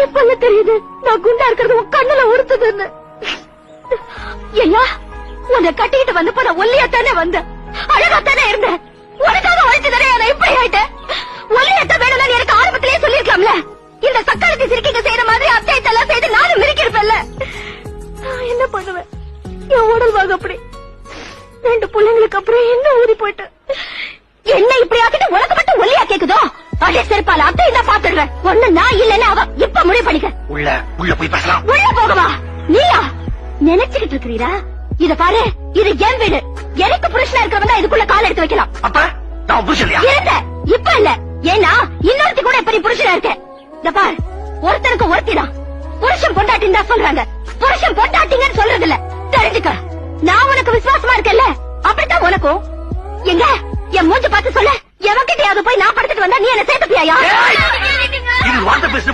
இப்ப தெரியுது நான் குண்டா இருக்கிறது உன் கண்ணுல உறுத்துதுன்னு. ஐயா, உன்னை கட்டிட்டு வந்தப்ப நான் ஒல்லியாத்தானே வந்தேன், அழகாத்தானே இருந்தேன். உனக்காக உழைச்சுதானே நான் இப்படி ஆயிட்டேன். ஒல்லியாத்தான் வேணும்னு எனக்கு ஆரம்பத்திலேயே சொல்லிருக்கலாம்ல. இந்த சக்காலத்தை சிரிக்க செய்யற மாதிரி அத்தியாயத்தெல்லாம் செய்து நானும் மிரிக்கிருப்பேன்ல. என்ன பண்ணுவேன், என் உடல் வாங்க அப்படி. 2 பிள்ளைங்களுக்கு அப்புறம் என்ன ஊறி போயிட்டு என்ன இப்படி ஆக்கிட்டு உனக்கு மட்டும் ஒல்லியா கேக்குதோ? அதே செருப்பால அத்தையும் தான் பாத்துடுறேன். ஒண்ணு நான் இல்லன்னு அவ இப்ப முடிவு பண்ணிக்க. உள்ள போய் பேசலாம். உள்ள போகவா? நீயா நினைச்சுக்கிட்டு இருக்கிறீரா? இத பாரு, இது என் வீடு. எனக்கு புருஷனா இருக்கிறவங்க இதுக்குள்ள கால் எடுத்து வைக்கலாம். அப்ப நான் புருஷன் இருந்த இப்ப இல்ல. ஏன்னா இன்னொருத்தி கூட இப்ப நீ புருஷனா இருக்க. இந்த பாரு, ஒருத்தருக்கு ஒருத்திதான் புருஷன் பொண்டாட்டின்னு தான் சொல்றாங்க. புருஷன் பொண்டாட்டிங்கன்னு சொல்றது இல்ல, தெரிஞ்சுக்க. நான் உனக்கு விசுவாசமா இருக்கேன்ல, அப்படித்தான் உனக்கும். எங்க என் மூஞ்ச பார்த்து சொல்ல, எவன்கிட்டயாவது போய் நான் படுத்துட்டு வந்தா நீ என்ன சேர்த்துப்பியா? இது வார்த்தை பேசு.